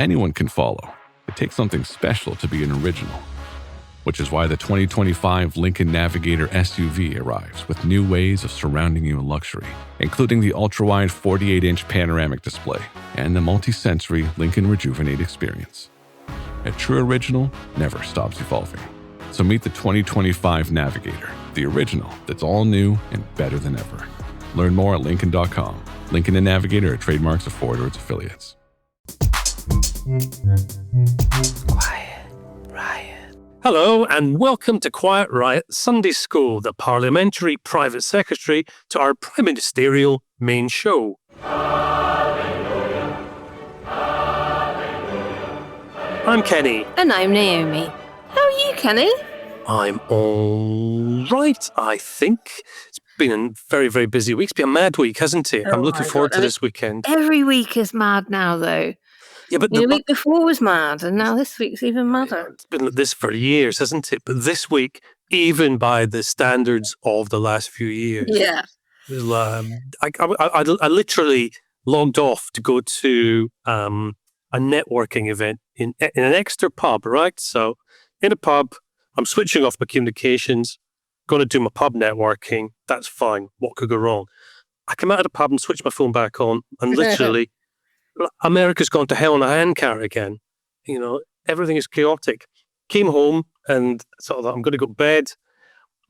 Anyone can follow. It takes something special to be an original, which is why the 2025 Lincoln Navigator SUV arrives with new ways of surrounding you in luxury, including the ultra-wide 48-inch panoramic display and the multi-sensory Lincoln Rejuvenate experience. A true original never stops evolving. So meet the 2025 Navigator, the original that's all new and better than ever. Learn more at Lincoln.com. Lincoln and Navigator are trademarks of Ford or its affiliates. Quiet Riot. Hello and welcome to Quiet Riot Sunday School, the parliamentary private secretary to our prime ministerial main show. Hallelujah. Hallelujah. I'm Kenny. And I'm Naomi. How are you, Kenny? I'm all right, I think. It's been a very, very busy week. It's been a mad week, hasn't it? I'm looking forward to this weekend. Every week is mad now, though. Yeah, but the week before was mad, and now this week's even madder. It's been like this for years, hasn't it? But this week, even by the standards of the last few years, yeah, I literally logged off to go to a networking event in an Exeter pub, right? So in a pub, I'm switching off my communications, going to do my pub networking. That's fine. What could go wrong? I come out of the pub and switch my phone back on, and literally, America's gone to hell in a handcart again. You know, everything is chaotic. Came home and thought, I'm going to go to bed.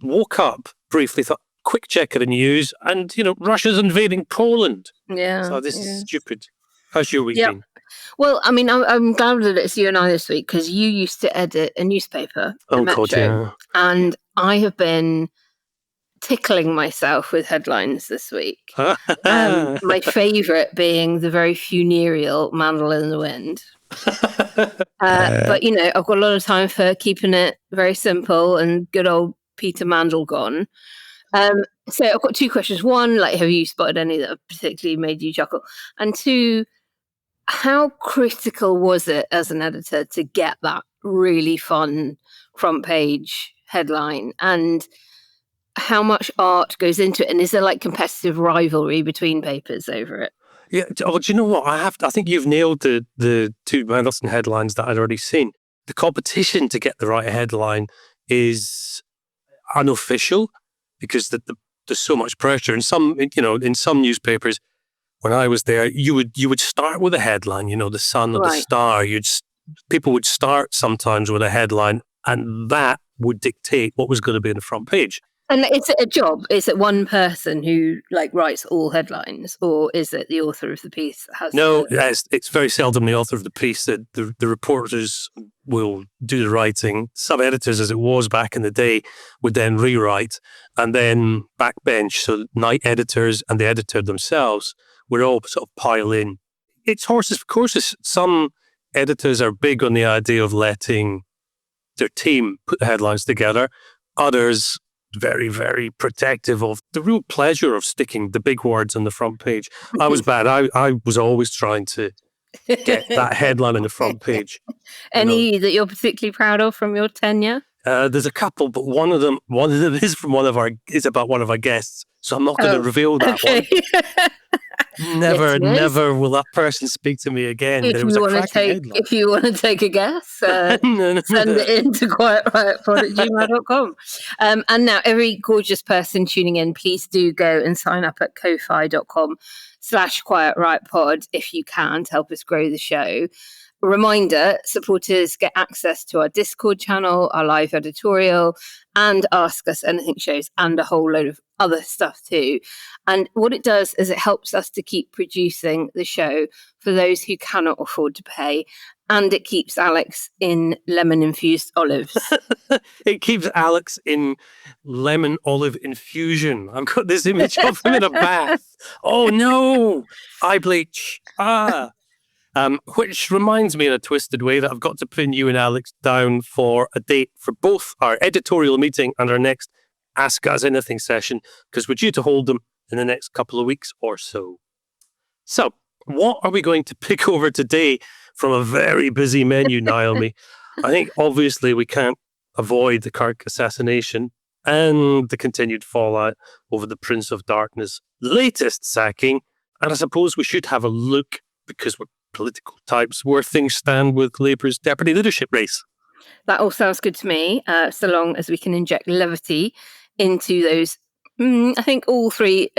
Woke up briefly, thought, quick check of the news, and, you know, Russia's invading Poland. Yeah. So this is stupid. How's your week been? Well, I mean, I'm glad that it's you and I this week, because you used to edit a newspaper, the Metro, God, yeah. And I have been tickling myself with headlines this week. My favourite being the very funereal Mandel in the Wind. But, you know, I've got a lot of time for keeping it very simple and good old Peter Mandel gone. So I've got two questions. One, like, have you spotted any that have particularly made you chuckle? And two, how critical was it as an editor to get that really fun front page headline? And how much art goes into it? And is there like competitive rivalry between papers over it? Yeah. Oh, do you know what? I think you've nailed the two Mandelson headlines that I'd already seen. The competition to get the right headline is unofficial because there's so much pressure. In some newspapers, when I was there, you would start with a headline, you know, the Sun or the Star. People would start sometimes with a headline, and that would dictate what was going to be in the front page. And is it a job? Is it one person who like writes all headlines, or is it the author of the piece that has? No, it's very seldom the author of the piece. That the reporters will do the writing. Some editors, as it was back in the day, would then rewrite, and then backbench. So night editors and the editor themselves would all sort of pile in. It's horses for courses. Some editors are big on the idea of letting their team put the headlines together. Others very, very protective of the real pleasure of sticking the big words on the front page. I was bad. I was always trying to get that headline on the front page. Any that you're particularly proud of from your tenure? There's a couple, but one of them is about one of our guests. So I'm not going to reveal that one. Never will that person speak to me again. If you want to take a guess, send it in to quietriotpod@gmail.com. And now, every gorgeous person tuning in, please do go and sign up at ko-fi.com/quietriotpod if you can, to help us grow the show. Reminder, supporters get access to our Discord channel, our live editorial, and Ask Us Anything shows, and a whole load of other stuff too. And what it does is it helps us to keep producing the show for those who cannot afford to pay. And it keeps Alex in lemon-infused olives. It keeps Alex in lemon olive infusion. I've got this image of him in a bath. Oh no, eye bleach. Which reminds me in a twisted way that I've got to pin you and Alex down for a date for both our editorial meeting and our next Ask Us Anything session, because we're due to hold them in the next couple of weeks or so. So, what are we going to pick over today from a very busy menu, Naomi? I think obviously we can't avoid the Kirk assassination and the continued fallout over the Prince of Darkness' latest sacking. And I suppose we should have a look, because we're political types where things stand with Labour's deputy leadership race. That all sounds good to me, so long as we can inject levity into those, I think, all three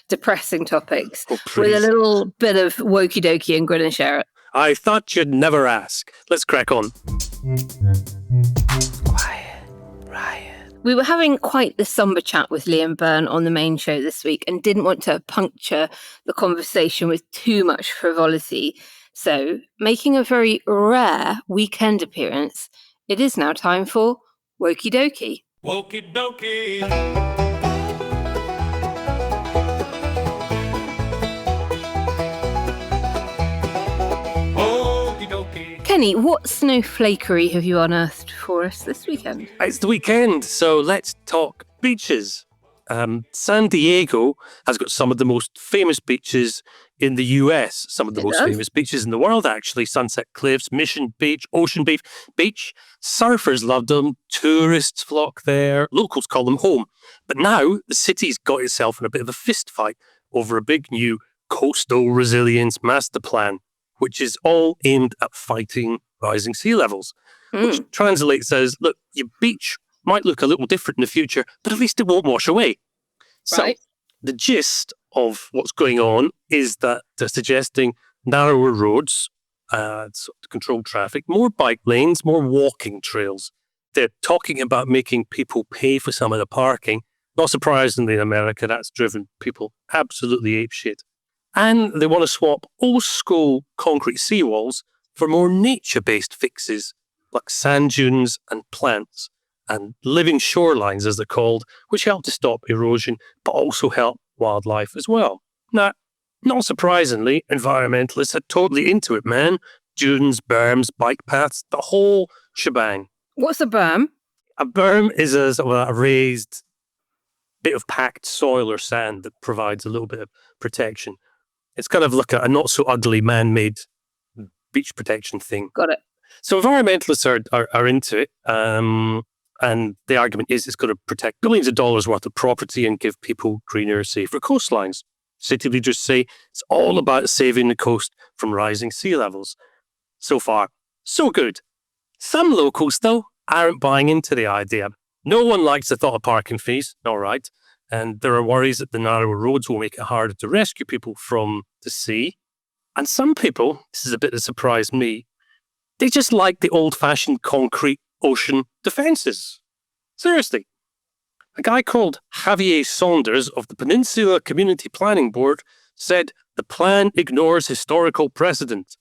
depressing topics with a little bit of Wokeydokey and Grin And Share It. I thought you'd never ask. Let's crack on. Quiet, riot. We were having quite the somber chat with Liam Byrne on the main show this week and didn't want to puncture the conversation with too much frivolity. So, making a very rare weekend appearance, it is now time for Wokeydokey. Wokeydokey. Kenny, what snowflakery have you unearthed for us this weekend? It's the weekend, so let's talk beaches. San Diego has got some of the most famous beaches in the US, some of the most famous beaches in the world, actually. Sunset Cliffs, Mission Beach, Ocean Beach. Surfers love them, tourists flock there, locals call them home. But now the city's got itself in a bit of a fist fight over a big new coastal resilience master plan, which is all aimed at fighting rising sea levels, which translates as, look, your beach might look a little different in the future, but at least it won't wash away. Right. So the gist of what's going on is that they're suggesting narrower roads to control traffic, more bike lanes, more walking trails. They're talking about making people pay for some of the parking. Not surprisingly in America, that's driven people absolutely apeshit. And they want to swap old school concrete seawalls for more nature-based fixes like sand dunes and plants and living shorelines, as they're called, which help to stop erosion but also help wildlife as well. Now, not surprisingly, environmentalists are totally into it, man. Dunes, berms, bike paths, the whole shebang. What's a berm? A berm is a sort of a raised bit of packed soil or sand that provides a little bit of protection. It's kind of like a not-so-ugly man-made beach protection thing. Got it. So environmentalists are into it, and the argument is it's going to protect billions of dollars worth of property and give people greener, safer coastlines. City leaders say it's all about saving the coast from rising sea levels. So far, so good. Some locals, though, aren't buying into the idea. No one likes the thought of parking fees, all right. And there are worries that the narrower roads will make it harder to rescue people from the sea. And some people, this is a bit that surprised me, they just like the old-fashioned concrete ocean defences. Seriously. A guy called Javier Saunders of the Peninsula Community Planning Board said the plan ignores historical precedent.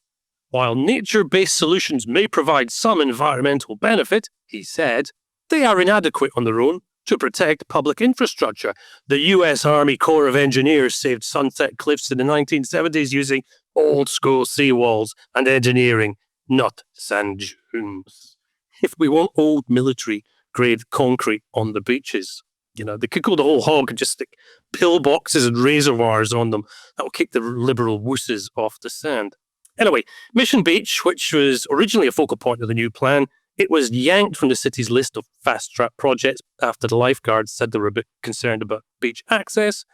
While nature-based solutions may provide some environmental benefit, he said, they are inadequate on their own to protect public infrastructure. The US Army Corps of Engineers saved Sunset Cliffs in the 1970s using old-school seawalls and engineering, not sand dunes. If we want old military-grade concrete on the beaches, they could go the whole hog and just stick pillboxes and razor wires on them. That will kick the liberal wusses off the sand. Anyway, Mission Beach, which was originally a focal point of the new plan, it was yanked from the city's list of fast-track projects after the lifeguards said they were a bit concerned about beach access.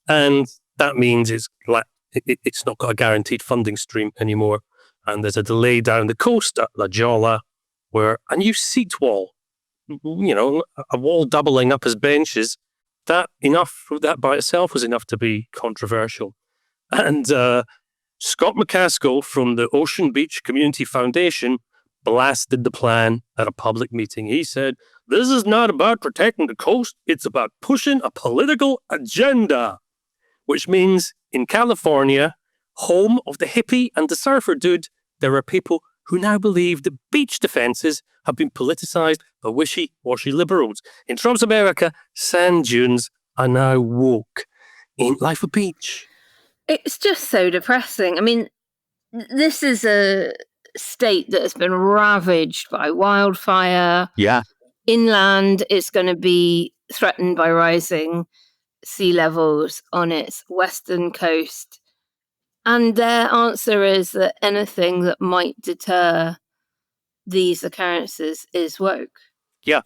And that means it's not got a guaranteed funding stream anymore. And there's a delay down the coast at La Jolla where a new seat wall, a wall doubling up as benches, that by itself was enough to be controversial. And Scott McCaskill from the Ocean Beach Community Foundation blasted the plan at a public meeting. He said, "This is not about protecting the coast, it's about pushing a political agenda." Which means in California, home of the hippie and the surfer dude, there are people who now believe that beach defences have been politicised by wishy-washy liberals. In Trump's America, sand dunes are now woke. Ain't life a beach? It's just so depressing. I mean, this is a state that has been ravaged by wildfire. Yeah. Inland is going to be threatened by rising sea levels on its western coast. And their answer is that anything that might deter these occurrences is woke. Yeah.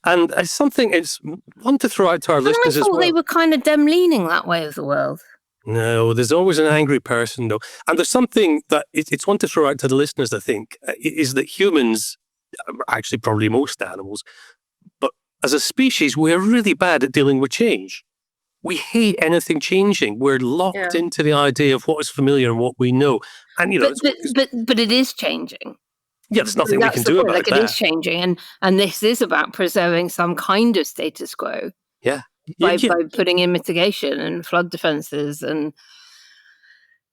And it's one to throw out to our listeners as well. I thought they were kind of leaning that way of the world. No, there's always an angry person, though. And there's something that it's one to throw out to the listeners, I think, is that humans, actually probably most animals, but as a species, we're really bad at dealing with change. We hate anything changing. We're locked into the idea of what is familiar and what we know. And, but it is changing. Yeah, there's nothing we can do about that. It is changing. And this is about preserving some kind of status quo. Yeah. By putting in mitigation and flood defences and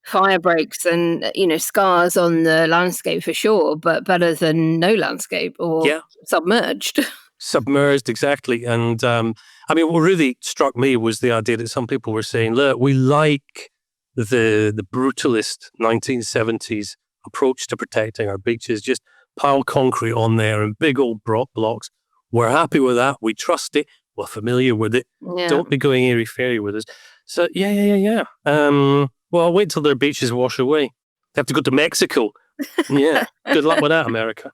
fire breaks and, scars on the landscape for sure, but better than no landscape or submerged. Submerged, exactly. And what really struck me was the idea that some people were saying, look, we like the brutalist 1970s approach to protecting our beaches, just pile concrete on there and big old blocks. We're happy with that. We trust it. We're familiar with it. Yeah. Don't be going airy-fairy with us. So, yeah. Well, I'll wait till their beaches wash away. They have to go to Mexico. Yeah. Good luck with that, America.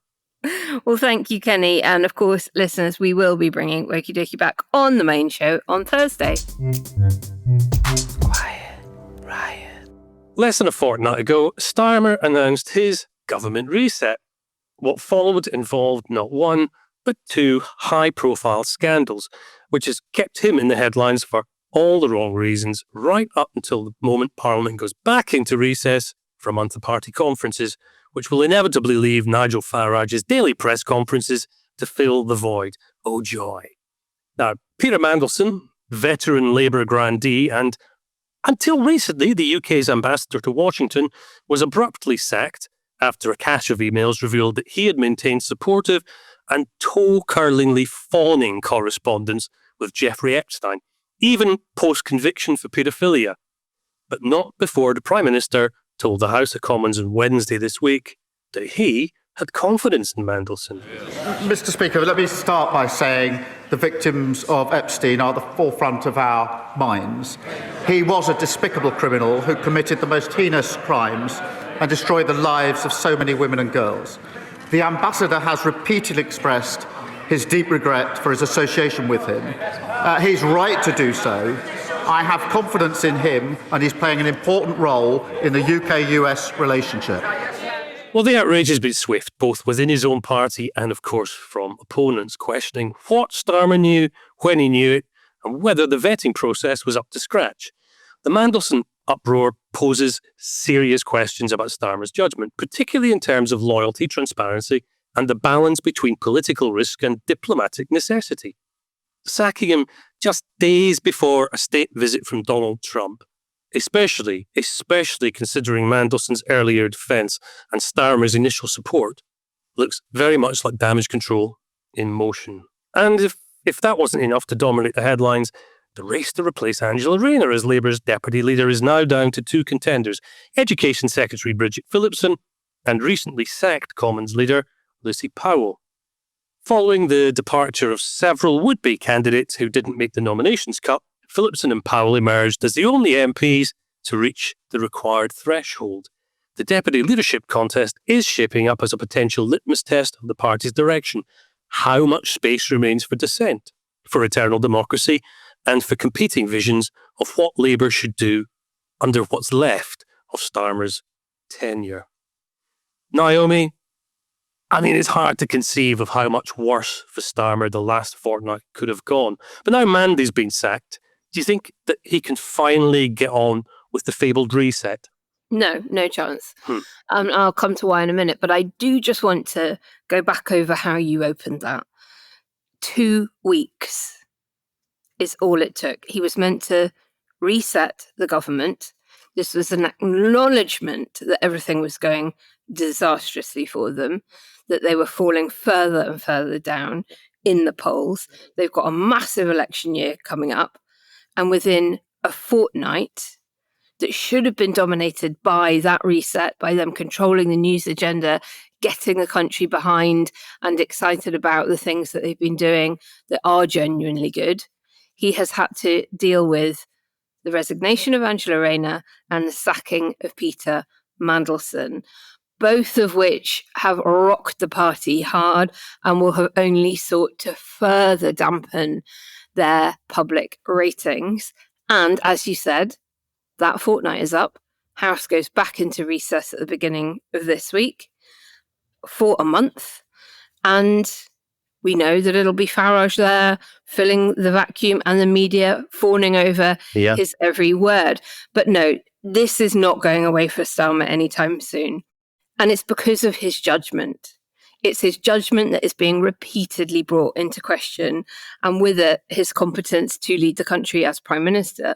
Well, thank you, Kenny. And of course, listeners, we will be bringing Wokeydokey back on the main show on Thursday. Quiet riot. Less than a fortnight ago, Starmer announced his government reset. What followed involved not one, but two high-profile scandals, which has kept him in the headlines for all the wrong reasons, right up until the moment Parliament goes back into recess for a month of party conferences, which will inevitably leave Nigel Farage's daily press conferences to fill the void. Oh, joy. Now, Peter Mandelson, veteran Labour grandee and, until recently, the UK's ambassador to Washington, was abruptly sacked after a cache of emails revealed that he had maintained supportive and toe-curlingly fawning correspondence with Jeffrey Epstein, even post-conviction for paedophilia. But not before the Prime Minister told the House of Commons on Wednesday this week that he had confidence in Mandelson. Mr. Speaker, let me start by saying the victims of Epstein are the forefront of our minds. He was a despicable criminal who committed the most heinous crimes and destroyed the lives of so many women and girls. The ambassador has repeatedly expressed his deep regret for his association with him. He's right to do so. I have confidence in him, and he's playing an important role in the UK-US relationship. Well, the outrage has been swift, both within his own party and, of course, from opponents, questioning what Starmer knew, when he knew it, and whether the vetting process was up to scratch. The Mandelson uproar poses serious questions about Starmer's judgment, particularly in terms of loyalty, transparency, and the balance between political risk and diplomatic necessity. Sacking him just days before a state visit from Donald Trump, especially considering Mandelson's earlier defence and Starmer's initial support, looks very much like damage control in motion. And if that wasn't enough to dominate the headlines, the race to replace Angela Rayner as Labour's deputy leader is now down to two contenders, Education Secretary Bridget Phillipson and recently sacked Commons leader Lucy Powell. Following the departure of several would-be candidates who didn't make the nominations cut, Phillipson and Powell emerged as the only MPs to reach the required threshold. The deputy leadership contest is shaping up as a potential litmus test of the party's direction. How much space remains for dissent, for eternal democracy, and for competing visions of what Labour should do under what's left of Starmer's tenure? Naomi, it's hard to conceive of how much worse for Starmer the last fortnight could have gone. But now Mandy's been sacked. Do you think that he can finally get on with the fabled reset? No chance. I'll come to why in a minute, but I do just want to go back over how you opened that. 2 weeks is all it took. He was meant to reset the government. This was an acknowledgement that everything was going disastrously for them, that they were falling further and further down in the polls. They've got a massive election year coming up, and within a fortnight that should have been dominated by that reset, by them controlling the news agenda, getting the country behind and excited about the things that they've been doing that are genuinely good, he has had to deal with the resignation of Angela Rayner and the sacking of Peter Mandelson, both of which have rocked the party hard and will have only sought to further dampen their public ratings. And as you said, That fortnight is up. House goes back into recess at the beginning of this week for a month. And we know that it'll be Farage there, filling the vacuum, and the media fawning over his every word. But no, this is not going away for Starmer anytime soon. And it's because of his judgment. It's his judgment that is being repeatedly brought into question, and with it, his competence to lead the country as Prime Minister.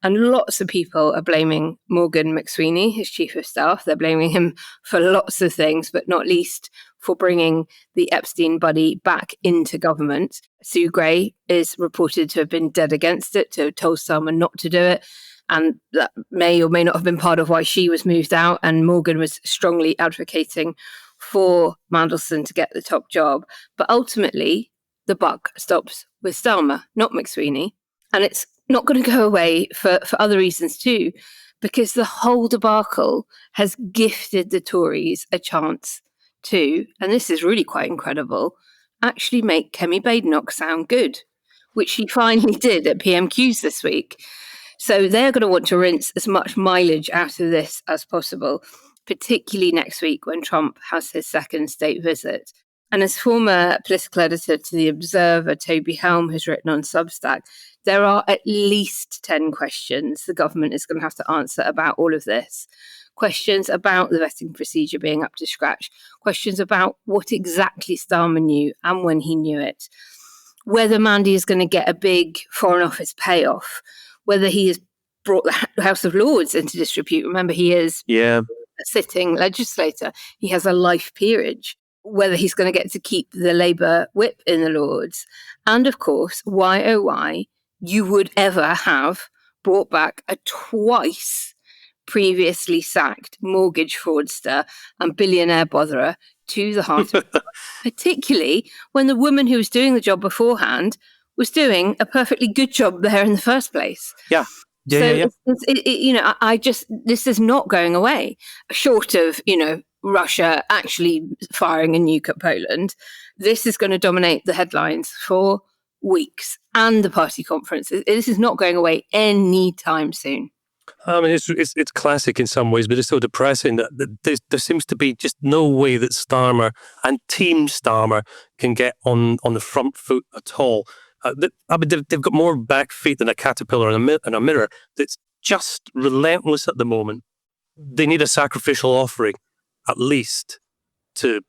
And lots of people are blaming Morgan McSweeney, his chief of staff. They're blaming him for lots of things, but not least for bringing the Epstein buddy back into government. Sue Gray is reported to have been dead against it, to have told Starmer not to do it. And that may or may not have been part of why she was moved out. And Morgan was strongly advocating for Mandelson to get the top job. But ultimately, the buck stops with Starmer, not McSweeney. And it's not going to go away for other reasons too, because the whole debacle has gifted the Tories a chance to, and this is really quite incredible, actually make Kemi Badenoch sound good, which she finally did at PMQs this week. So they're going to want to rinse as much mileage out of this as possible, particularly next week when Trump has his second state visit. And as former political editor to The Observer, Toby Helm, has written on Substack, there are at least 10 questions the government is going to have to answer about all of this. Questions about the vetting procedure being up to scratch. Questions about what exactly Starmer knew and when he knew it. Whether Mandy is going to get a big Foreign Office payoff. Whether he has brought the House of Lords into disrepute. Remember, he is a sitting legislator. He has a life peerage. Whether he's going to get to keep the Labour whip in the Lords. And of course, why, oh why, you would ever have brought back a twice previously sacked mortgage fraudster and billionaire botherer to the heart of it, particularly when the woman who was doing the job beforehand was doing a perfectly good job there in the first place. This is not going away, short of, Russia actually firing a nuke at Poland. This is going to dominate the headlines for weeks, and the party conference. This is not going away anytime soon. I mean, it's classic in some ways, but it's so depressing that there seems to be just no way that Starmer and Team Starmer can get on the front foot at all. They've got more back feet than a caterpillar in a mirror. That's just relentless at the moment. They need a sacrificial offering, at least, to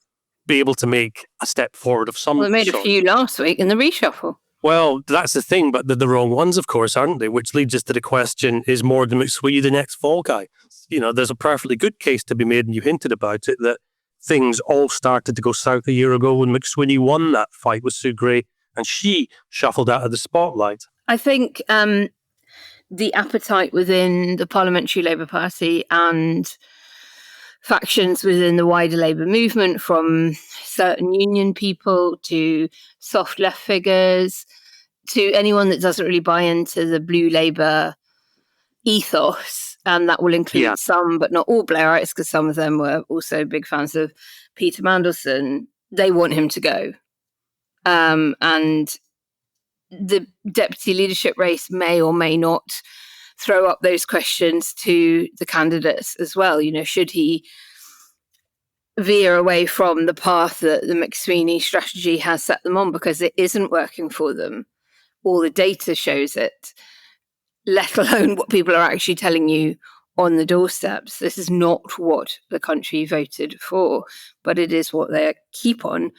be able to make a step forward of some sort. Well, they made a few last week in the reshuffle. Well, that's the thing, but they're the wrong ones, of course, aren't they? Which leads us to the question, is Morgan McSweeney the next fall guy? There's a perfectly good case to be made, and you hinted about it, that things all started to go south a year ago when McSweeney won that fight with Sue Gray, and she shuffled out of the spotlight. I think the appetite within the Parliamentary Labour Party and factions within the wider Labour movement, from certain union people to soft left figures to anyone that doesn't really buy into the blue Labour ethos, and that will include some, but not all Blairites, because some of them were also big fans of Peter Mandelson. They want him to go. And the deputy leadership race may or may not throw up those questions to the candidates as well. Should he veer away from the path that the McSweeney strategy has set them on, because it isn't working for them? All the data shows it, let alone what people are actually telling you on the doorsteps. This is not what the country voted for, but it is what they keep on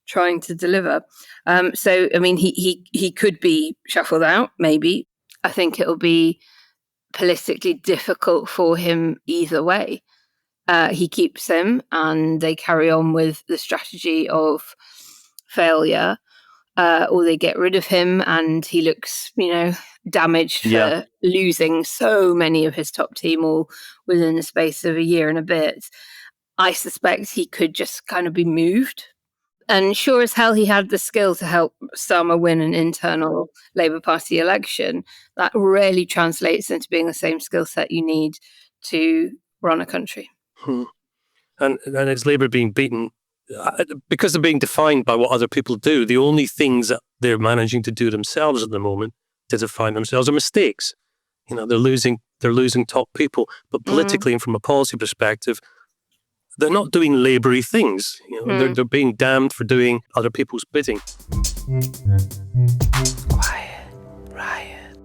trying to deliver. He could be shuffled out, maybe. I think it'll be politically difficult for him either way. He keeps him, and they carry on with the strategy of failure, or they get rid of him, and he looks, damaged for losing so many of his top team all within the space of a year and a bit. I suspect he could just kind of be moved. And sure as hell he had the skill to help Starmer win an internal Labour Party election. That rarely translates into being the same skill set you need to run a country. And it's Labour being beaten because they're being defined by what other people do. The only things that they're managing to do themselves at the moment to define themselves are mistakes. They're losing they're losing top people. But politically and from a policy perspective, they're not doing laboury things. They're being damned for doing other people's bidding. Quiet Riot.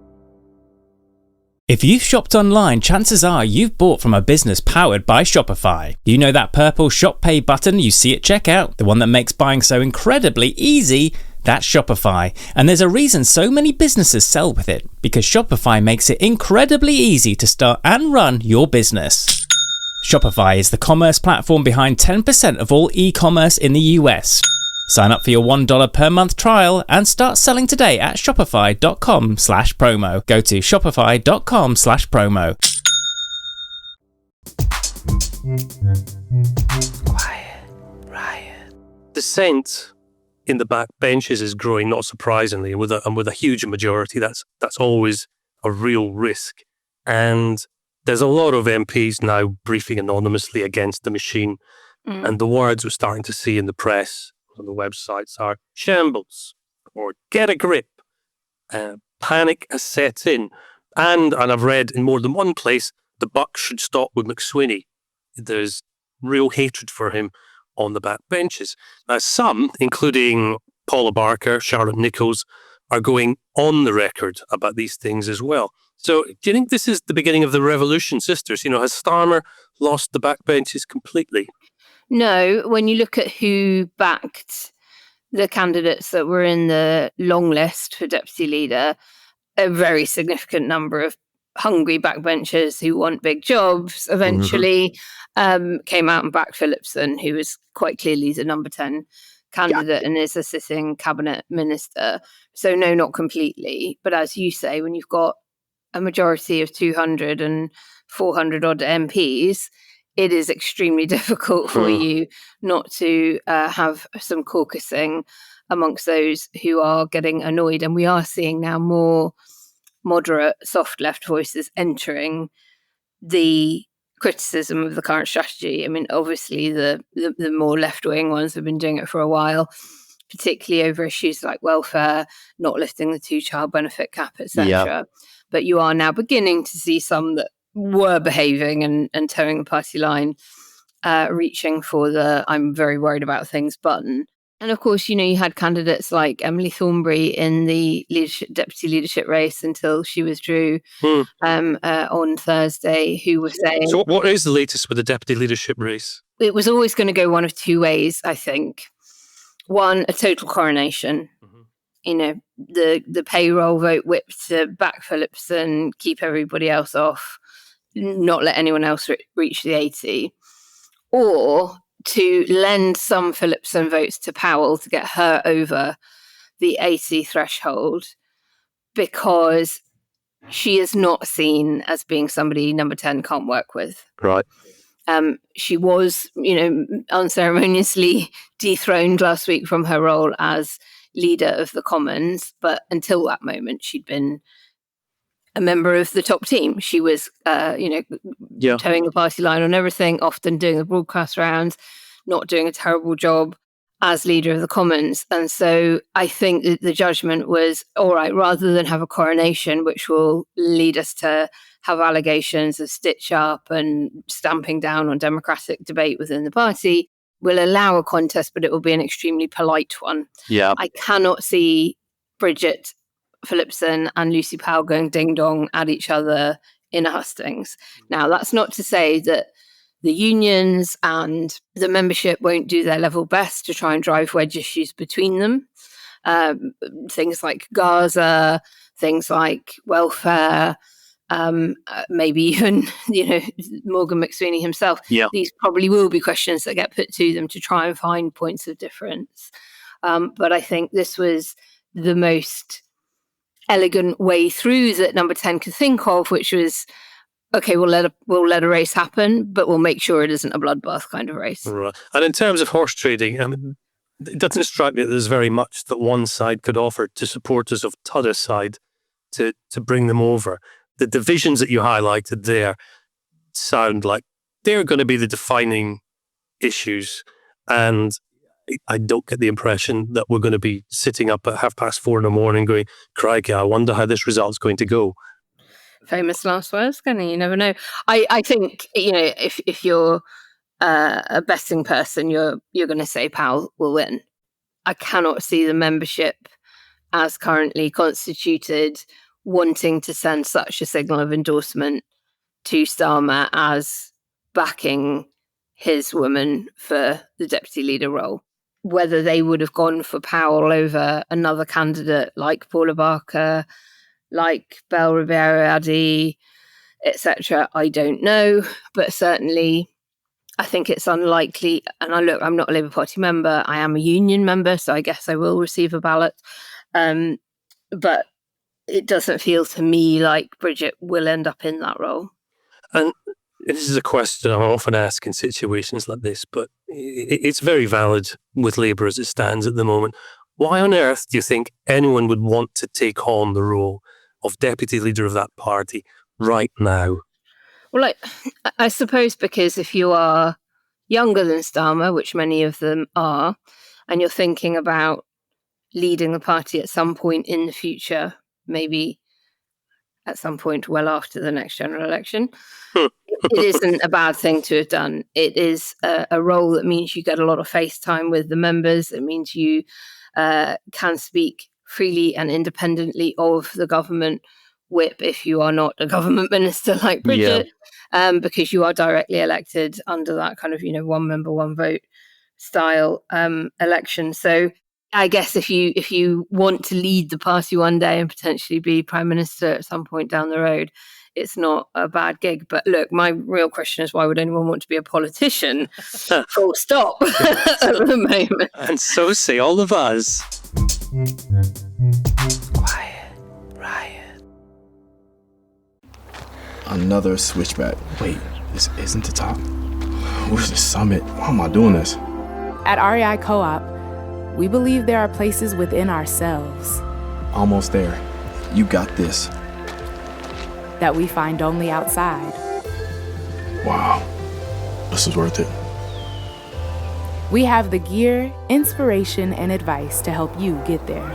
If you've shopped online, chances are you've bought from a business powered by Shopify. You know that purple Shop Pay button you see at checkout? The one that makes buying so incredibly easy? That's Shopify. And there's a reason so many businesses sell with it, because Shopify makes it incredibly easy to start and run your business. Shopify is the commerce platform behind 10% of all e-commerce in the US. Sign up for your $1 per month trial and start selling today at shopify.com/promo. Go to shopify.com/promo. Quiet Riot. Dissent in the back benches is growing, not surprisingly, and with a huge majority, that's always a real risk. And there's a lot of MPs now briefing anonymously against the machine, and the words we're starting to see in the press on the websites are shambles or get a grip. Panic has set in. And I've read in more than one place, the buck should stop with McSweeney. There's real hatred for him on the back benches. Now, some, including Paula Barker, Charlotte Nichols, are going on the record about these things as well. So do you think this is the beginning of the revolution, sisters? Has Starmer lost the backbenches completely? No, when you look at who backed the candidates that were in the long list for deputy leader, a very significant number of hungry backbenchers who want big jobs eventually came out and backed Phillipson, who was quite clearly the number 10 candidate and is a sitting cabinet minister. So no, not completely. But as you say, when you've got a majority of 200 and 400 odd MPs, it is extremely difficult for you not to have some caucusing amongst those who are getting annoyed. And we are seeing now more moderate, soft left voices entering the criticism of the current strategy. I mean, obviously the more left-wing ones have been doing it for a while, particularly over issues like welfare, not lifting the 2-child benefit cap, etc. Yeah. But you are now beginning to see some that were behaving and towing the party line, reaching for the "I'm very worried about things" button. And of course, you had candidates like Emily Thornberry in the deputy leadership race until she withdrew on Thursday, who was saying... So what is the latest with the deputy leadership race? It was always going to go one of two ways, I think. One, a total coronation. The payroll vote whipped to back Phillipson, keep everybody else off, not let anyone else reach the 80. Or to lend some Phillipson votes to Powell to get her over the 80 threshold, because she is not seen as being somebody number 10 can't work with. Right. She was, unceremoniously dethroned last week from her role as leader of the Commons, but until that moment, she'd been a member of the top team. She was, towing the party line on everything, often doing the broadcast rounds, not doing a terrible job as leader of the Commons. And so I think that the judgment was, all right, rather than have a coronation, which will lead us to have allegations of stitch up and stamping down on democratic debate within the party, we'll allow a contest, but it will be an extremely polite one. Yeah. I cannot see Bridget Phillipson and Lucy Powell going ding-dong at each other in a hustings. Now, that's not to say that the unions and the membership won't do their level best to try and drive wedge issues between them. Things like Gaza, things like welfare, maybe even, Morgan McSweeney himself. Yeah. These probably will be questions that get put to them to try and find points of difference. But I think this was the most elegant way through that number 10 could think of, which was, okay, we'll let a race happen, but we'll make sure it isn't a bloodbath kind of race. Right. And in terms of horse trading, it doesn't strike me that there's very much that one side could offer to supporters of t'other side to bring them over. The divisions that you highlighted there sound like they're going to be the defining issues. And I don't get the impression that we're going to be sitting up at 4:30 in the morning going, crikey, I wonder how this result's going to go. famous last words, can you? You never know. I think, if you're a betting person, you're going to say Powell will win. I cannot see the membership as currently constituted wanting to send such a signal of endorsement to Starmer as backing his woman for the deputy leader role. Whether they would have gone for Powell over another candidate like Paula Barker, like Belle Ribeiro-Addy, etc., I don't know. But certainly, I think it's unlikely. And I'm not a Labour Party member. I am a union member, so I guess I will receive a ballot. But it doesn't feel to me like Bridget will end up in that role. And this is a question I often ask in situations like this, but it's very valid with Labour as it stands at the moment. Why on earth do you think anyone would want to take on the role of deputy leader of that party right now? Well, I suppose because if you are younger than Starmer, which many of them are, and you're thinking about leading the party at some point in the future, maybe at some point well after the next general election, it isn't a bad thing to have done. It is a role that means you get a lot of face time with the members. It means you can speak freely and independently of the government whip if you are not a government minister like Bridget, because you are directly elected under that kind of, one member, one vote style election. So I guess if you want to lead the party one day and potentially be prime minister at some point down the road, it's not a bad gig. But look, my real question is, why would anyone want to be a politician? Full stop at the moment. And so say all of us. Quiet riot. Another switchback. Wait, this isn't the top. Where's the summit? Why am I doing this? At REI Co-op, we believe there are places within ourselves Almost there. You got this. that we find only outside. Wow. This is worth it. We have the gear, inspiration, and advice to help you get there.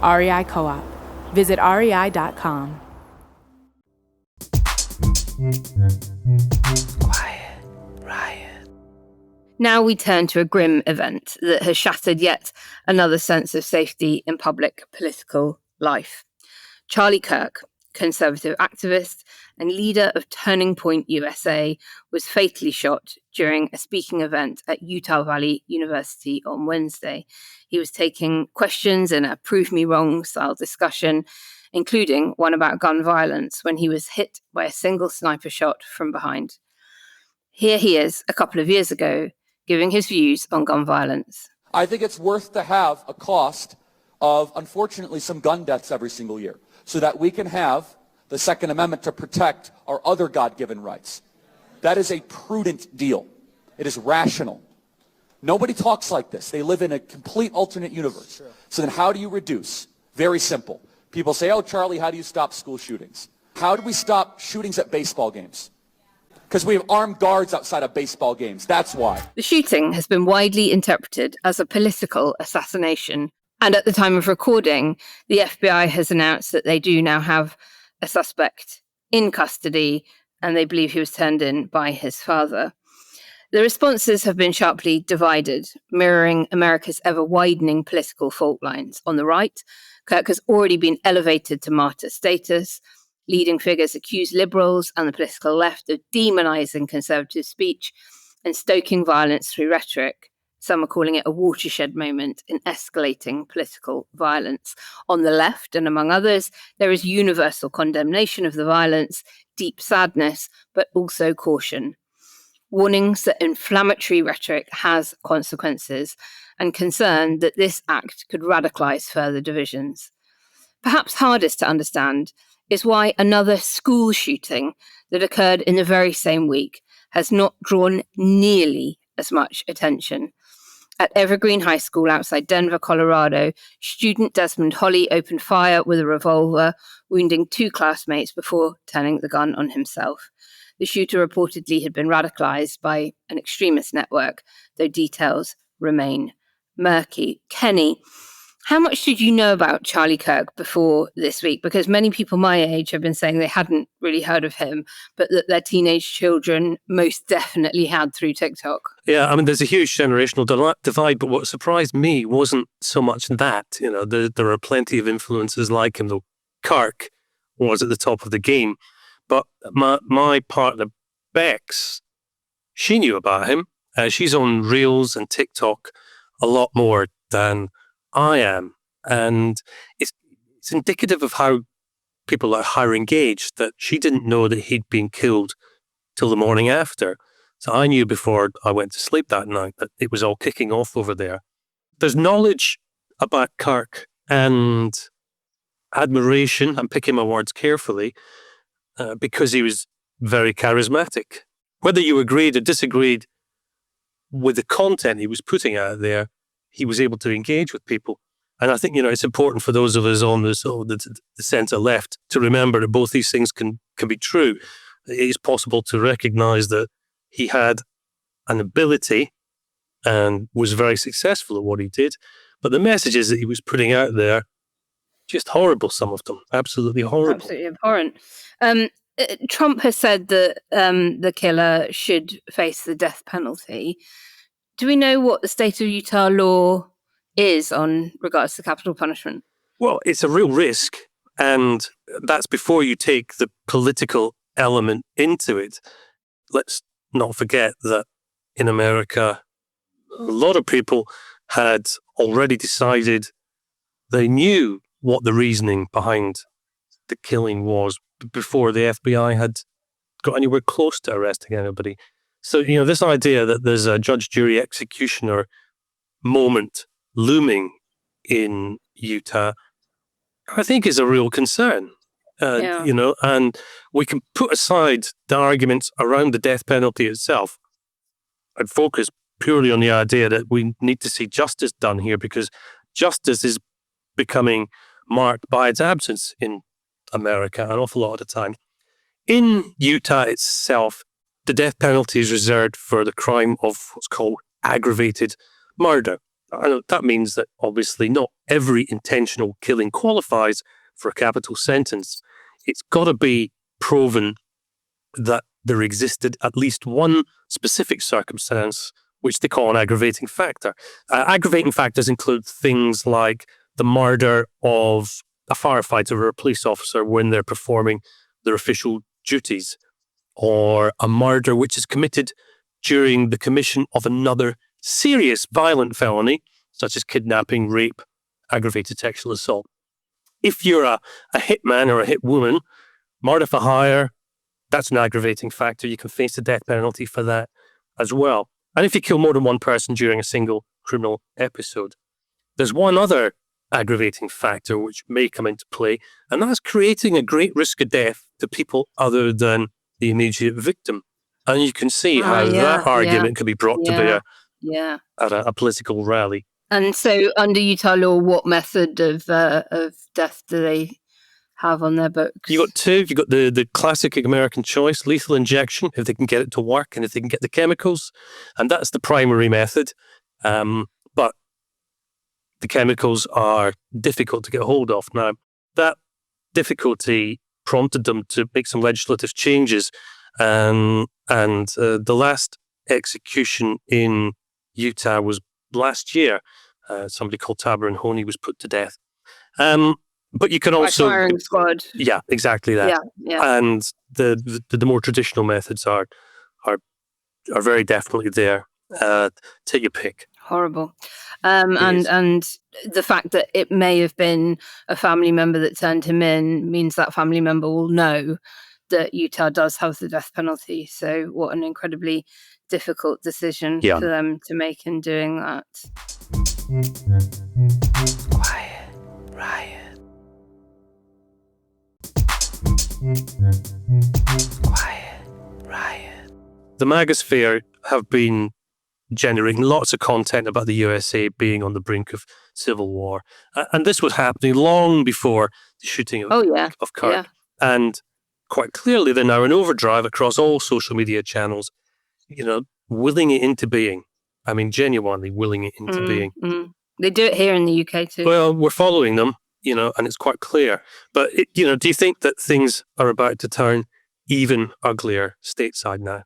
REI Co-op. Visit rei.com. Quiet riot. Now we turn to a grim event that has shattered yet another sense of safety in public political life. Charlie Kirk, Conservative activist and leader of Turning Point USA, was fatally shot during a speaking event at Utah Valley University on Wednesday. He was taking questions in a prove me wrong style discussion, including one about gun violence, when he was hit by a single sniper shot from behind. Here he is a couple of years ago, giving his views on gun violence. I think it's worth to have a cost of, unfortunately, some gun deaths every single year, so that we can have the Second Amendment to protect our other God-given rights. That is a prudent deal. It is rational. Nobody talks like this. They live in a complete alternate universe. Sure. So then how do you reduce? Very simple. People say, oh, Charlie, how do you stop school shootings? How do we stop shootings at baseball games? Because we have armed guards outside of baseball games. That's why. The shooting has been widely interpreted as a political assassination. And at the time of recording, the FBI has announced that they do now have a suspect in custody, and they believe he was turned in by his father. The responses have been sharply divided, mirroring America's ever-widening political fault lines. On the right, Kirk has already been elevated to martyr status. Leading figures accuse liberals and the political left of demonizing conservative speech and stoking violence through rhetoric. Some are calling it a watershed moment in escalating political violence. On the left, and among others, there is universal condemnation of the violence, deep sadness, but also caution. Warnings that inflammatory rhetoric has consequences, and concern that this act could radicalize further divisions. Perhaps hardest to understand is why another school shooting that occurred in the very same week has not drawn nearly as much attention. At Evergreen High School outside Denver, Colorado, student Desmond Holley opened fire with a revolver, wounding 2 classmates before turning the gun on himself. The shooter reportedly had been radicalized by an extremist network, though details remain murky. Kenny, How much did you know about Charlie Kirk before this week? Because many people my age have been saying they hadn't really heard of him, but that their teenage children most definitely had through TikTok. Yeah, I mean, there's a huge generational divide, but what surprised me wasn't so much that. There are plenty of influences like him, though Kirk was at the top of the game. But my partner, Bex, she knew about him. She's on Reels and TikTok a lot more than I am. And it's indicative of how people are engaged, that she didn't know that he'd been killed till the morning after. So I knew before I went to sleep that night that it was all kicking off over there. There's knowledge about Kirk and admiration, I'm picking my words carefully, because he was very charismatic. Whether you agreed or disagreed with the content he was putting out there, he was able to engage with people. And I think, it's important for those of us on the centre left to remember that both these things can be true. It is possible to recognise that he had an ability and was very successful at what he did, but the messages that he was putting out there, just horrible, some of them. Absolutely horrible. Absolutely abhorrent. Trump has said that the killer should face the death penalty. Do we know what the state of Utah law is on regards to capital punishment? Well, it's a real risk, and that's before you take the political element into it. Let's not forget that in America, a lot of people had already decided they knew what the reasoning behind the killing was before the FBI had got anywhere close to arresting anybody. So, this idea that there's a judge, jury, executioner moment looming in Utah, I think is a real concern. And we can put aside the arguments around the death penalty itself and focus purely on the idea that we need to see justice done here, because justice is becoming marked by its absence in America an awful lot of the time. In Utah itself, the death penalty is reserved for the crime of what's called aggravated murder. That means that obviously not every intentional killing qualifies for a capital sentence. It's got to be proven that there existed at least one specific circumstance, which they call an aggravating factor. Aggravating factors include things like the murder of a firefighter or a police officer when they're performing their official duties, or a murder which is committed during the commission of another serious violent felony, such as kidnapping, rape, aggravated sexual assault. If you're a hitman or a hitwoman, murder for hire, that's an aggravating factor. You can face the death penalty for that as well. And if you kill more than one person during a single criminal episode. There's one other aggravating factor which may come into play, and that's creating a great risk of death to people other than the immediate victim. And you can see how that argument can be brought to bear at a political rally. And so under Utah law, what method of death do they have on their books? You got two. You got the classic American choice, lethal injection, if they can get it to work and if they can get the chemicals. And that's the primary method. But the chemicals are difficult to get hold of. Now, that difficulty prompted them to make some legislative changes. And the last execution in Utah was last year. Somebody called Taber and Honey was put to death. But you can also... firing squad. Yeah, exactly that. Yeah. And the more traditional methods are very definitely there. Take your pick. Horrible. And the fact that it may have been a family member that turned him in means that family member will know that Utah does have the death penalty. So what an incredibly difficult decision for them to make in doing that. Quiet riot. Quiet riot. The Magosphere have been generating lots of content about the USA being on the brink of civil war. And this was happening long before the shooting of Kirk. Yeah. And quite clearly, they're now in overdrive across all social media channels, willing it into being. I mean, genuinely willing it into being. They do it here in the UK too. Well, we're following them, and it's quite clear. But, do you think that things are about to turn even uglier stateside now?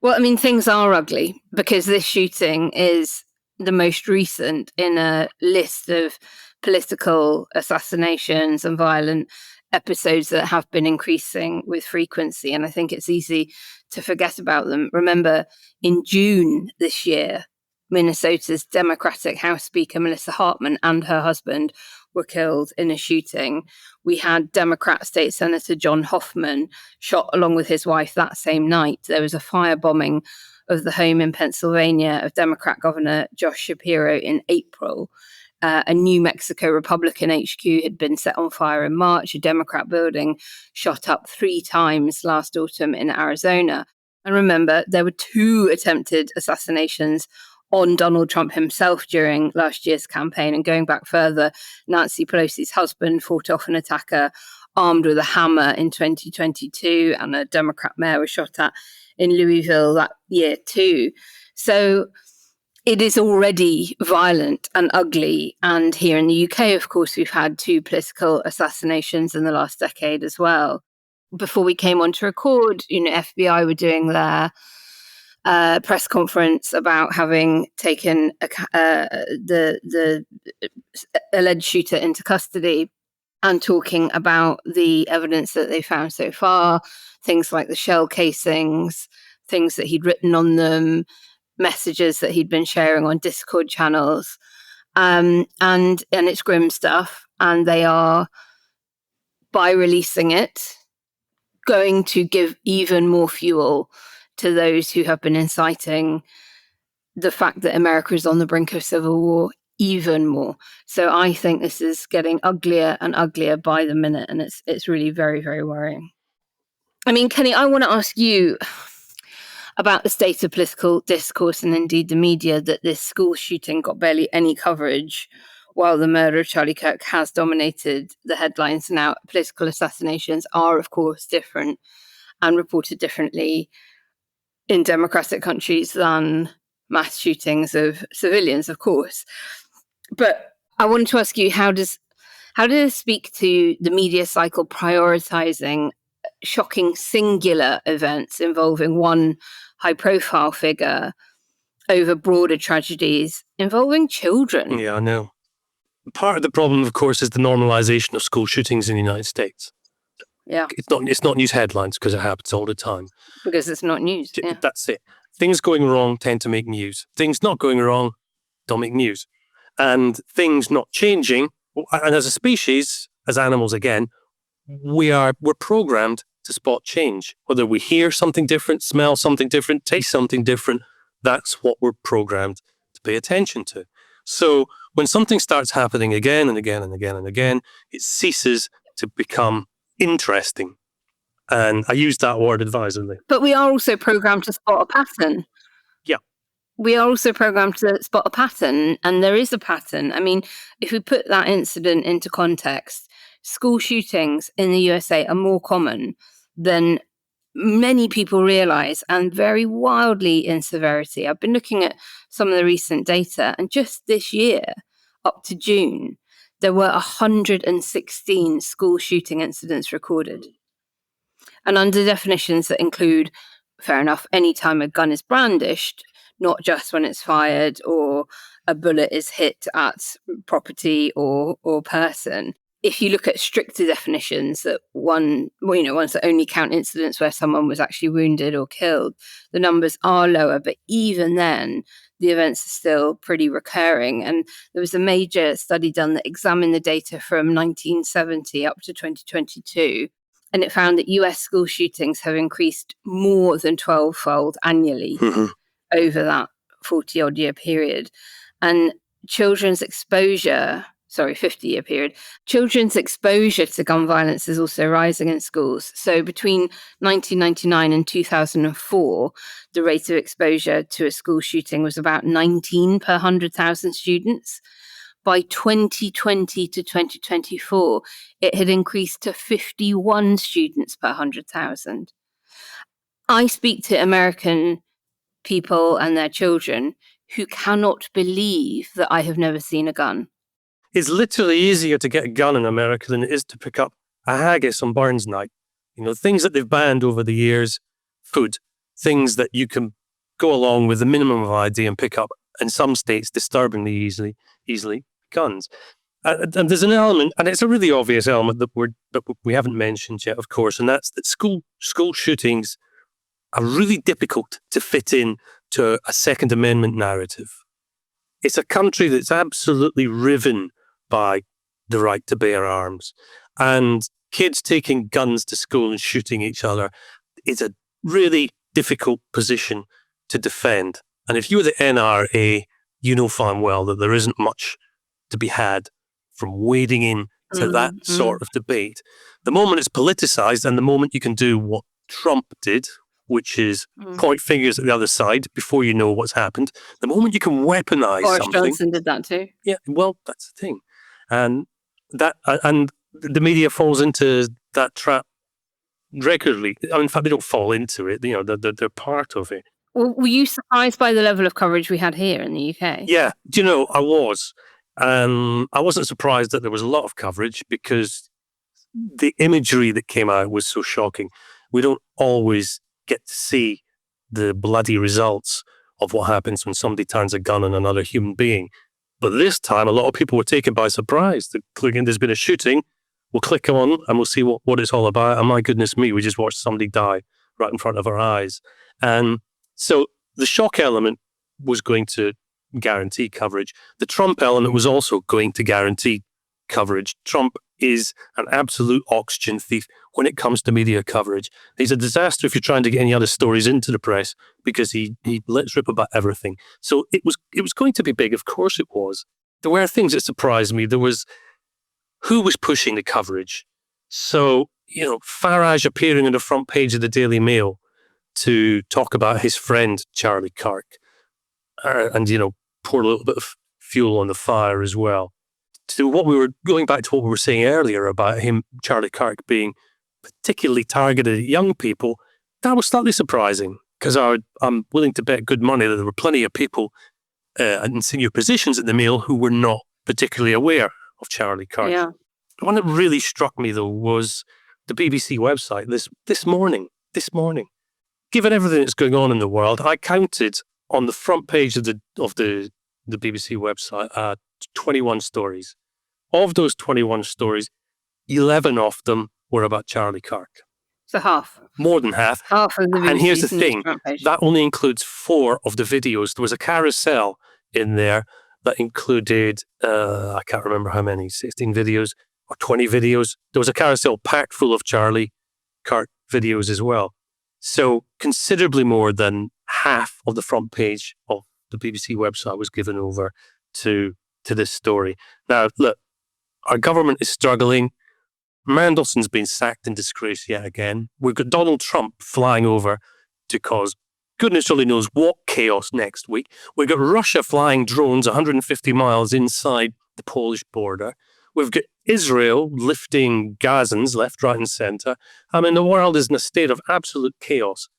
Well, I mean, things are ugly because this shooting is the most recent in a list of political assassinations and violent episodes that have been increasing with frequency. And I think it's easy to forget about them. Remember, in June this year, Minnesota's Democratic House Speaker Melissa Hartman and her husband were killed in a shooting. We had Democrat State Senator John Hoffman shot along with his wife that same night. There was a firebombing of the home in Pennsylvania of Democrat Governor Josh Shapiro in April. A New Mexico Republican HQ had been set on fire in March. A Democrat building shot up 3 times last autumn in Arizona. And remember, there were 2 attempted assassinations on Donald Trump himself during last year's campaign. And going back further, Nancy Pelosi's husband fought off an attacker armed with a hammer in 2022, and a Democrat mayor was shot at in Louisville that year too. So it is already violent and ugly. And here in the UK, of course, we've had 2 political assassinations in the last decade as well. Before we came on to record, FBI were doing their press conference about having taken the alleged shooter into custody and talking about the evidence that they found so far, things like the shell casings, things that he'd written on them, messages that he'd been sharing on Discord channels, and it's grim stuff. And they are, by releasing it, going to give even more fuel to those who have been inciting the fact that America is on the brink of civil war even more. So I think this is getting uglier and uglier by the minute, and it's really very, very worrying. I mean, Kenny, I want to ask you about the state of political discourse and indeed the media, that this school shooting got barely any coverage while the murder of Charlie Kirk has dominated the headlines. Now, political assassinations are, of course, different and reported differently in democratic countries than mass shootings of civilians, of course. But I wanted to ask you, how does this speak to the media cycle prioritizing shocking singular events involving one high-profile figure over broader tragedies involving children? Yeah, I know. Part of the problem, of course, is the normalization of school shootings in the United States. Yeah. It's not news headlines because it happens all the time. Because it's not news. Yeah. That's it. Things going wrong tend to make news. Things not going wrong don't make news. And things not changing, and as a species, as animals again, we're programmed to spot change. Whether we hear something different, smell something different, taste something different, that's what we're programmed to pay attention to. So when something starts happening again and again and again and again, it ceases to become interesting. And I use that word advisedly. But we are also programmed to spot a pattern. Yeah. We are also programmed to spot a pattern, and there is a pattern. I mean, if we put that incident into context, school shootings in the USA are more common than many people realize, and very wildly in severity. I've been looking at some of the recent data, and just this year, up to June, there were 116 school shooting incidents recorded. And under definitions that include, fair enough, any time a gun is brandished, not just when it's fired or a bullet is hit at property or person. If you look at stricter definitions, that ones that only count incidents where someone was actually wounded or killed, the numbers are lower. But even then, the events are still pretty recurring. And there was a major study done that examined the data from 1970 up to 2022. And it found that US school shootings have increased more than 12-fold annually over that 40-odd year period. And children's exposure, 50-year period, children's exposure to gun violence is also rising in schools. So between 1999 and 2004, the rate of exposure to a school shooting was about 19 per 100,000 students. By 2020 to 2024, it had increased to 51 students per 100,000. I speak to American people and their children who cannot believe that I have never seen a gun. It's literally easier to get a gun in America than it is to pick up a haggis on Burns night. Things that they've banned over the years, food, things that you can go along with the minimum of ID and pick up, in some states, disturbingly easily, guns. And there's an element, and it's a really obvious element that we haven't mentioned yet, of course, and that's that school shootings are really difficult to fit in to a Second Amendment narrative. It's a country that's absolutely riven by the right to bear arms. And kids taking guns to school and shooting each other is a really difficult position to defend. And if you're the NRA, you know fine well that there isn't much to be had from wading in to that sort of debate. The moment it's politicized and the moment you can do what Trump did, which is point fingers at the other side before you know what's happened, the moment you can weaponize Boris something... Johnson did that too. Yeah, well, that's the thing. And the media falls into that trap regularly. In fact, they don't fall into it. They're part of it. Well, were you surprised by the level of coverage we had here in the UK? Yeah, I was. I wasn't surprised that there was a lot of coverage because the imagery that came out was so shocking. We don't always get to see the bloody results of what happens when somebody turns a gun on another human being. But this time, a lot of people were taken by surprise. They're clicking, there's been a shooting, we'll click on and we'll see what it's all about. And my goodness me, we just watched somebody die right in front of our eyes. And so the shock element was going to guarantee coverage. The Trump element was also going to guarantee coverage. Trump is an absolute oxygen thief when it comes to media coverage. He's a disaster if you're trying to get any other stories into the press because he lets rip about everything. So it was going to be big. Of course it was. There were things that surprised me. There was who was pushing the coverage. So, Farage appearing on the front page of the Daily Mail to talk about his friend, Charlie Kirk, and, pour a little bit of fuel on the fire as well. To what we were going back to what we were saying earlier about him, Charlie Kirk, being particularly targeted at young people, that was slightly surprising because I'm willing to bet good money that there were plenty of people in senior positions at the Mail who were not particularly aware of Charlie Kirk. Yeah. The one that really struck me though was the BBC website this morning. Given everything that's going on in the world, I counted on the front page of the BBC website 21 stories. Of those 21 stories, 11 of them were about Charlie Kirk. So half. More than half. Half of the And here's the thing, front page. that only includes 4 of the videos. There was a carousel in there that included, I can't remember how many, 16 videos or 20 videos. There was a carousel packed full of Charlie Kirk videos as well. So considerably more than half of the front page of the BBC website was given over to this story. Now, look, our government is struggling. Mandelson's been sacked in disgrace yet again. We've got Donald Trump flying over to cause goodness only knows what chaos next week. We've got Russia flying drones 150 miles inside the Polish border. We've got Israel lifting Gazans left, right and centre. I mean, the world is in a state of absolute chaos.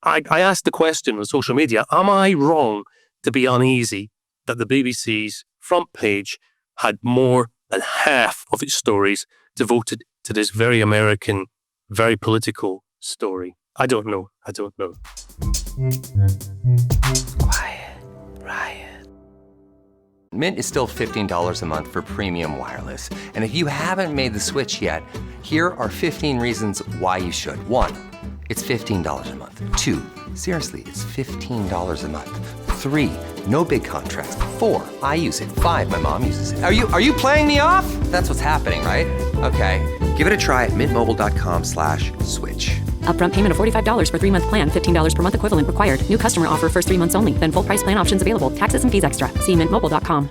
I asked the question on social media, am I wrong to be uneasy that the BBC's front page had more than half of its stories devoted to this very American, very political story? I don't know. Quiet Riot. Mint is still $15 a month for premium wireless. And if you haven't made the switch yet, here are 15 reasons why you should. 1, it's $15 a month. 2, seriously, it's $15 a month. 3, no big contracts. 4, I use it. 5, my mom uses it. Are you playing me off? That's what's happening, right? Okay, give it a try at mintmobile.com/switch. Upfront payment of $45 for 3-month plan. $15 per month equivalent required. New customer offer first 3 months only. Then full price plan options available. Taxes and fees extra. See mintmobile.com.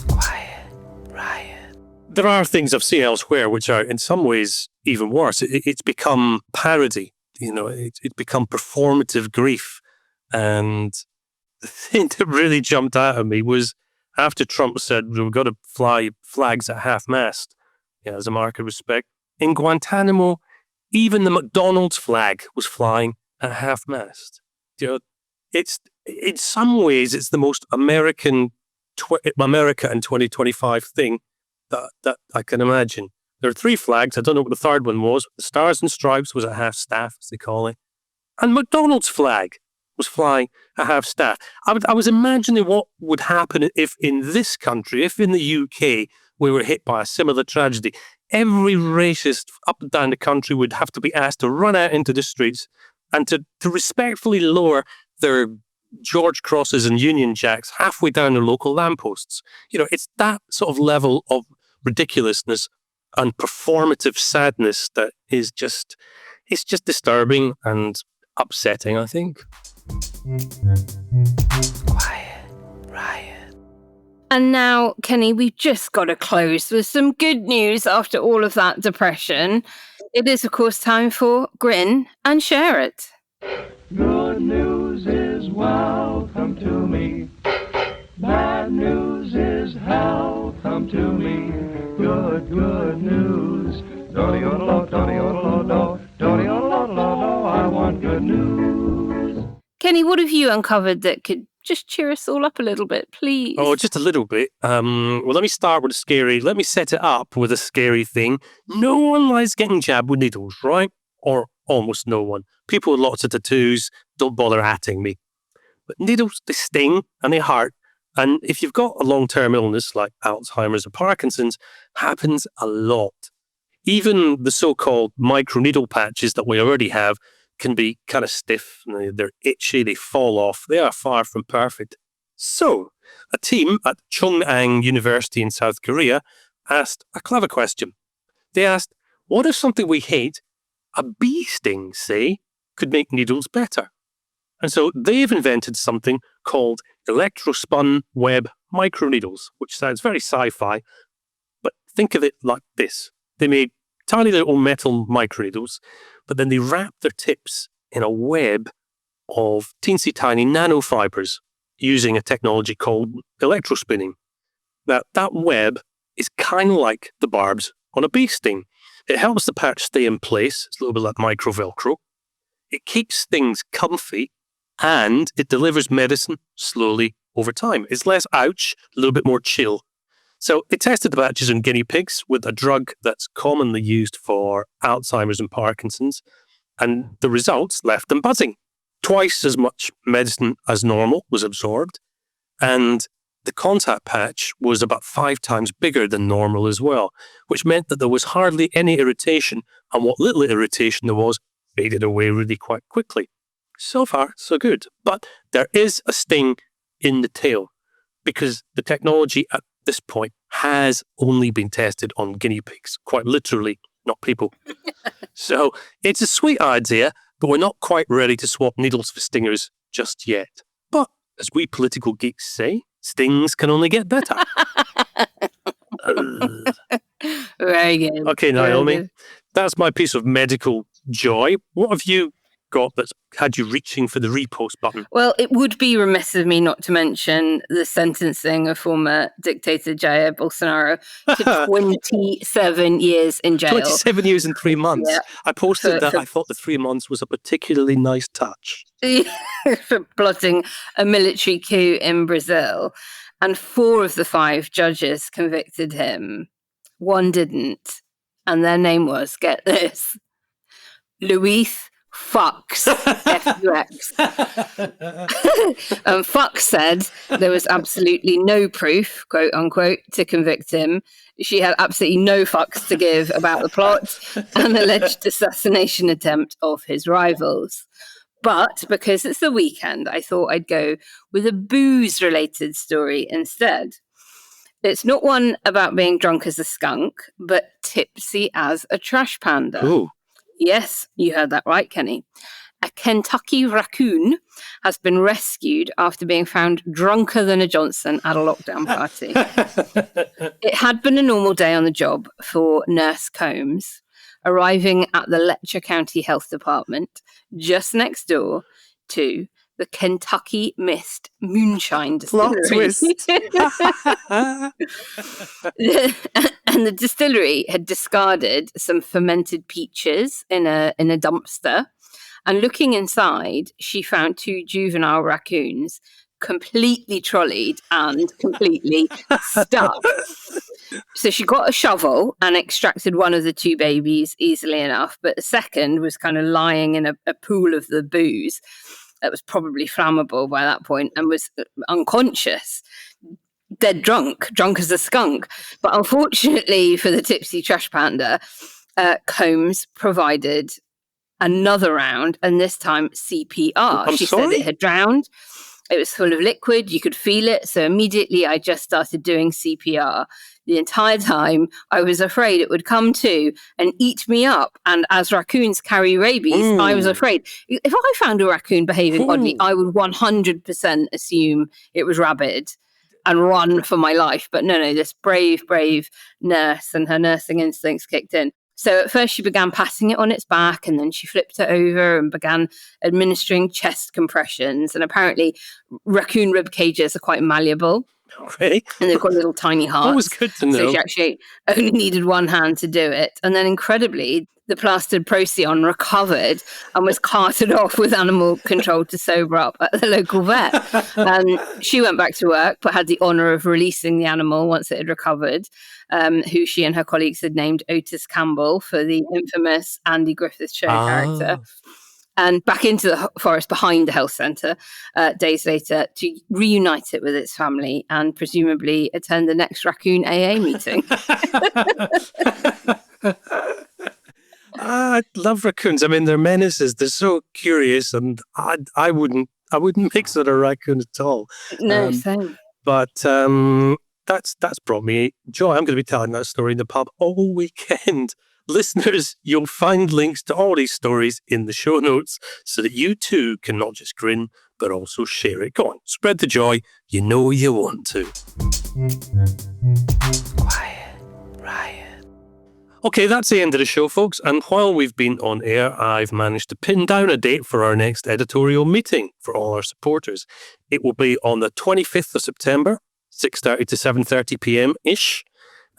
Quiet Riot. There are things I've seen elsewhere which are in some ways even worse. It's become parody. It's become performative grief. And the thing that really jumped out at me was after Trump said we've got to fly flags at half-mast, as a mark of respect. In Guantanamo, even the McDonald's flag was flying at half-mast. It's in some ways it's the most America in 2025 thing that I can imagine. There are 3 flags. I don't know what the third one was. The Stars and Stripes was a half-staff, as they call it. And McDonald's flag was flying a half-staff. I was imagining what would happen if in this country, if in the UK, we were hit by a similar tragedy. Every racist up and down the country would have to be asked to run out into the streets and to respectfully lower their George Crosses and Union Jacks halfway down their local lampposts. It's that sort of level of ridiculousness and performative sadness that is just disturbing and upsetting, I think. Quiet Riot. And now, Kenny, we've just got to close with some good news after all of that depression. It is, of course, time for Grin and Share It. Good news is welcome to me. Bad news is hell come to me. Good news. I want good news. Kenny, what have you uncovered that could just cheer us all up a little bit, please? Oh, just a little bit. Well, let me start with let me set it up with a scary thing. No one likes getting jabbed with needles, right? Or almost no one. People with lots of tattoos, don't bother atting me. But needles, they sting and they hurt. And if you've got a long-term illness like Alzheimer's or Parkinson's, happens a lot. Even the so-called microneedle patches that we already have can be kind of stiff, they're itchy, they fall off. They are far from perfect. So, a team at Chungnam University in South Korea asked a clever question. They asked, what if something we hate, a bee sting, say, could make needles better? And so they've invented something called electrospun web microneedles, which sounds very sci-fi, but think of it like this. They made tiny little metal microneedles, but then they wrap their tips in a web of teensy tiny nanofibers using a technology called electrospinning. Now, that web is kind of like the barbs on a bee sting. It helps the patch stay in place. It's a little bit like micro Velcro. It keeps things comfy, and it delivers medicine slowly over time. It's less ouch, a little bit more chill. So they tested the patches on guinea pigs with a drug that's commonly used for Alzheimer's and Parkinson's, and the results left them buzzing. Twice as much medicine as normal was absorbed, and the contact patch was about 5 times bigger than normal as well, which meant that there was hardly any irritation, and what little irritation there was faded away really quite quickly. So far, so good. But there is a sting in the tail, because the technology at this point has only been tested on guinea pigs, quite literally, not people. So it's a sweet idea, but we're not quite ready to swap needles for stingers just yet. But as we political geeks say, stings can only get better. Very good. Okay, Naomi, that's my piece of medical joy. What have you got that's had you reaching for the repost button? Well, it would be remiss of me not to mention the sentencing of former dictator Jair Bolsonaro to 27 years in jail. 27 years and 3 months. Yeah. I posted that I thought the 3 months was a particularly nice touch. For plotting a military coup in Brazil. And 4 of the 5 judges convicted him. 1 didn't. And their name was, get this, Luis Fox, F-U-X. Fox said there was absolutely no proof, quote unquote, to convict him. She had absolutely no fucks to give about the plot and alleged assassination attempt of his rivals. But because it's the weekend, I thought I'd go with a booze-related story instead. It's not one about being drunk as a skunk, but tipsy as a trash panda. Ooh. Yes, you heard that right, Kenny. A Kentucky raccoon has been rescued after being found drunker than a Johnson at a lockdown party. It had been a normal day on the job for Nurse Combs, arriving at the Letcher County Health Department just next door to the Kentucky Mist Moonshine Distillery. Plot twist. And the distillery had discarded some fermented peaches in a dumpster, And looking inside, she found 2 juvenile raccoons completely trolleyed and completely stuck. So she got a shovel and extracted one of the 2 babies easily enough, but the second was kind of lying in a pool of the booze that was probably flammable by that point and was unconscious, dead drunk as a skunk. But unfortunately for the tipsy trash panda, Combs provided another round, and this time CPR. She said it had drowned. It was full of liquid. You could feel it. So immediately I just started doing CPR. The entire time I was afraid it would come to and eat me up. And as raccoons carry rabies, I was afraid. If I found a raccoon behaving oddly, I would 100% assume it was rabid and run for my life. But no, this brave nurse and her nursing instincts kicked in. So at first she began patting it on its back, and then she flipped it over and began administering chest compressions. And apparently raccoon rib cages are quite malleable. Okay. And they've got little tiny hearts. Always good to know. So she actually only needed one hand to do it. And then incredibly, the plastered Procyon recovered and was carted off with animal control to sober up at the local vet. She went back to work, but had the honour of releasing the animal once it had recovered, who she and her colleagues had named Otis Campbell for the infamous Andy Griffith Show character. And back into the forest behind the health centre days later to reunite it with its family and presumably attend the next raccoon AA meeting. I love raccoons. I mean, they're menaces. They're so curious, and I wouldn't mix with a raccoon at all. No, same. But that's brought me joy. I'm going to be telling that story in the pub all weekend. Listeners, you'll find links to all these stories in the show notes so that you too can not just grin, but also share it. Go on, spread the joy. You know you want to. Quiet Riot. Okay, that's the end of the show, folks. And while we've been on air, I've managed to pin down a date for our next editorial meeting for all our supporters. It will be on the 25th of September, 6:30 to 7:30 p.m.-ish.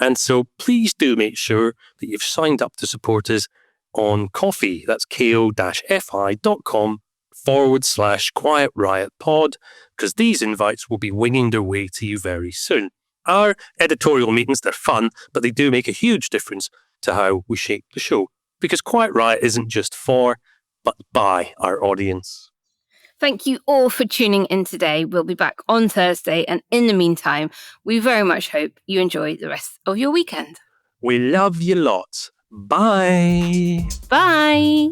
And so please do make sure that you've signed up to support us on Ko-fi. That's ko-fi.com/Quiet Riot Pod, because these invites will be winging their way to you very soon. Our editorial meetings, they're fun, but they do make a huge difference to how we shape the show, because Quiet Riot isn't just for, but by our audience. Thank you all for tuning in today. We'll be back on Thursday. And in the meantime, we very much hope you enjoy the rest of your weekend. We love you lots. Bye. Bye.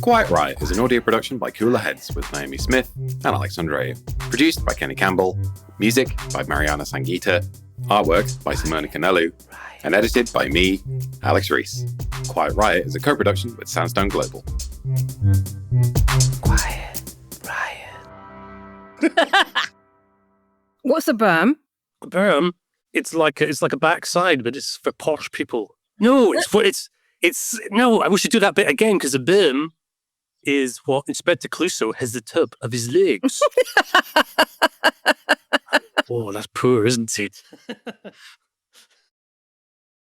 Quiet Riot is an audio production by Cooler Heads with Naomi Smith and Alex Andreou. Produced by Kenny Campbell. Music by Mariana Sangeeta. Artwork by Simona Canelu. And edited by me, Alex Reese. Quiet Riot is a co-production with Soundstone Global. Quiet Riot. What's a berm? A berm? It's like a backside, but it's for posh people. No, no, we should do that bit again, because a berm is what Inspector Clouseau has the tip of his legs. Oh, that's poor, isn't it?